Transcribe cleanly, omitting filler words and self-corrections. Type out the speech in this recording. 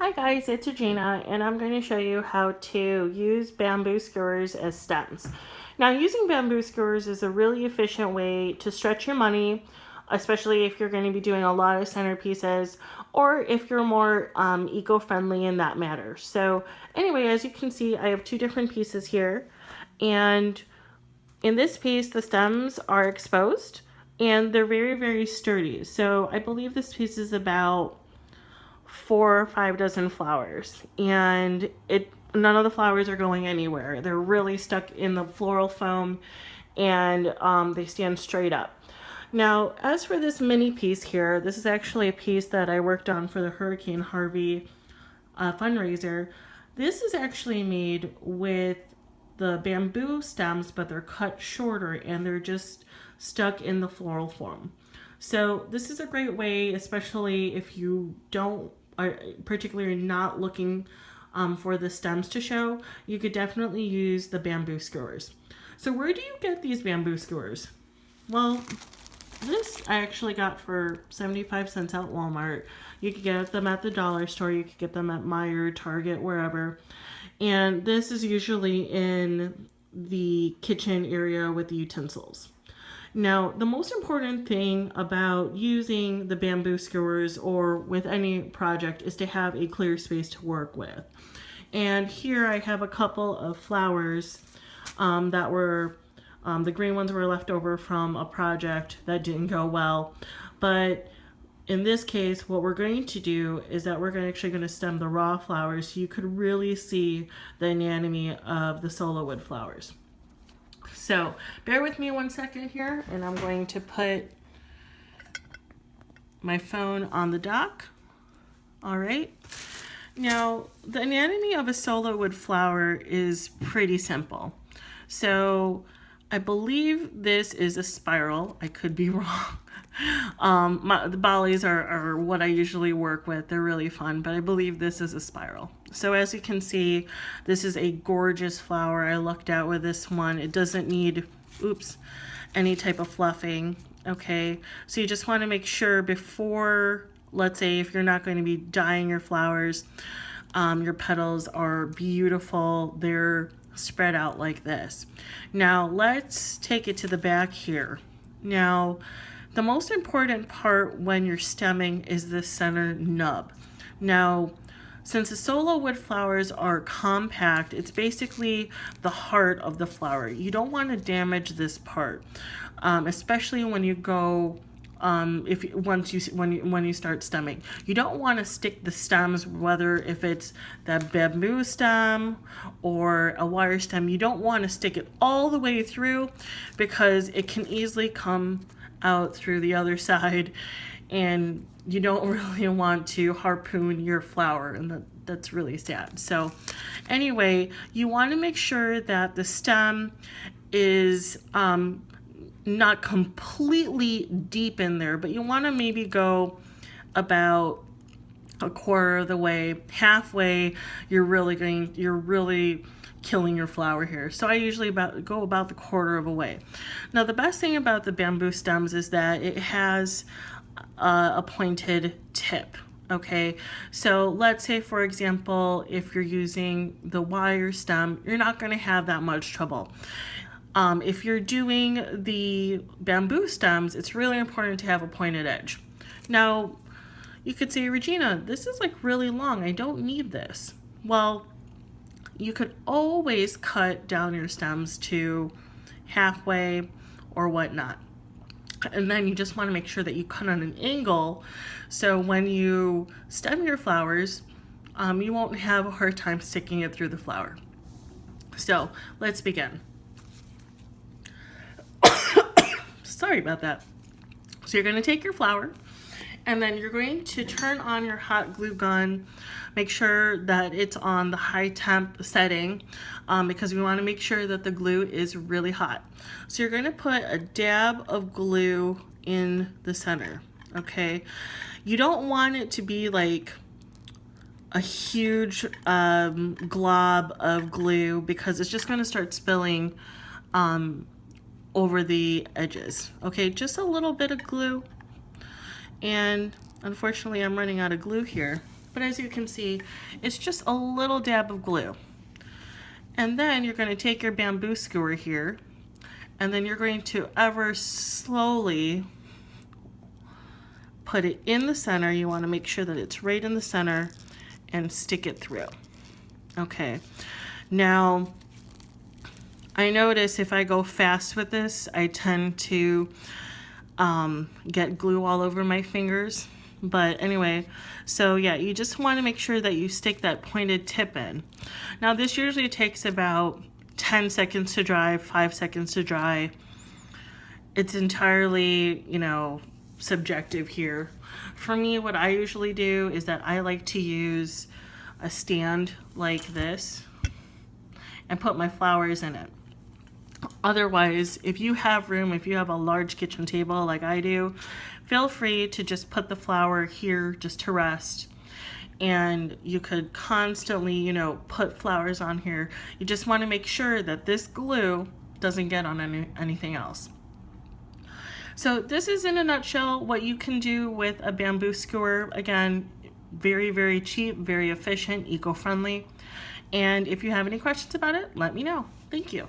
Hi guys, it's Regina and I'm going to show you how to use bamboo skewers as stems. Now using bamboo skewers is a really efficient way to stretch your money, especially if you're going to be doing a lot of centerpieces or if you're more eco-friendly in that matter. So anyway, as you can see, I have two different pieces here, and in this piece the stems are exposed and they're very sturdy. So I believe this piece is about 4 or 5 dozen flowers, and none of the flowers are going anywhere. They're really stuck in the floral foam, and they stand straight up. Now, as for this mini piece here, this is actually a piece that I worked on for the Hurricane Harvey fundraiser. This is actually made with the bamboo stems, but they're cut shorter and they're just stuck in the floral form. So this is a great way, especially if you are particularly not looking for the stems to show. You could definitely use the bamboo skewers. So where do you get these bamboo skewers? Well, this I actually got for 75 cents at Walmart. You could get them at the dollar store. You could get them at Meijer, Target, wherever. And this is usually in the kitchen area with the utensils. Now, the most important thing about using the bamboo skewers or with any project is to have a clear space to work with. And here I have a couple of flowers that were, the green ones were left over from a project that didn't go well. But in this case, what we're going to do is that we're actually going to stem the raw flowers so you could really see the anatomy of the Sola wood flowers. So bear with me 1 second here, and I'm going to put my phone on the dock. All right. Now, the anatomy of a Sola wood flower is pretty simple. So I believe this is a spiral. I could be wrong. The bollies are what I usually work with. They're really fun, but I believe this is a spiral. So as you can see, this is a gorgeous flower. I lucked out with this one. It doesn't need, any type of fluffing. Okay, so you just want to make sure before, let's say if you're not going to be dyeing your flowers, your petals are beautiful. They're spread out like this. Now let's take it to the back here. Now, the most important part when you're stemming is the center nub. Now, since the Sola wood flowers are compact, it's basically the heart of the flower. You don't want to damage this part, especially when you go when you start stemming. You don't want to stick the stems, whether if it's that bamboo stem or a wire stem. You don't want to stick it all the way through because it can easily come out through the other side, and you don't really want to harpoon your flower, and that's really sad. So anyway, you want to make sure that the stem is not completely deep in there, but you want to maybe go about a quarter of the way. Halfway, you're really killing your flower here. So I usually go about the quarter of a way. Now the best thing about the bamboo stems is that it has a pointed tip. Okay, so let's say for example, if you're using the wire stem, you're not going to have that much trouble. If you're doing the bamboo stems, it's really important to have a pointed edge. Now, you could say, Regina, this is like really long. I don't need this. Well, you could always cut down your stems to halfway or whatnot. And then you just want to make sure that you cut on an angle so when you stem your flowers, you won't have a hard time sticking it through the flower. So let's begin. Sorry about that. So you're going to take your flower, and then you're going to turn on your hot glue gun. Make sure that it's on the high temp setting because we want to make sure that the glue is really hot. So you're going to put a dab of glue in the center, okay? You don't want it to be like a huge glob of glue because it's just going to start spilling over the edges. Okay, just a little bit of glue. And unfortunately I'm running out of glue here. But as you can see, it's just a little dab of glue. And then you're going to take your bamboo skewer here, and then you're going to ever slowly put it in the center. You want to make sure that it's right in the center and stick it through. Okay. Now, I notice if I go fast with this, I tend to get glue all over my fingers. But anyway, so yeah, you just want to make sure that you stick that pointed tip in. Now this usually takes about 10 seconds to dry, 5 seconds to dry. It's entirely, you know, subjective here. For me, what I usually do is that I like to use a stand like this and put my flowers in it. Otherwise, if you have room, if you have a large kitchen table like I do, feel free to just put the flower here just to rest. And you could constantly, you know, put flowers on here. You just want to make sure that this glue doesn't get on anything else. So this is in a nutshell what you can do with a bamboo skewer. Again, very, very cheap, very efficient, eco-friendly. And if you have any questions about it, let me know. Thank you.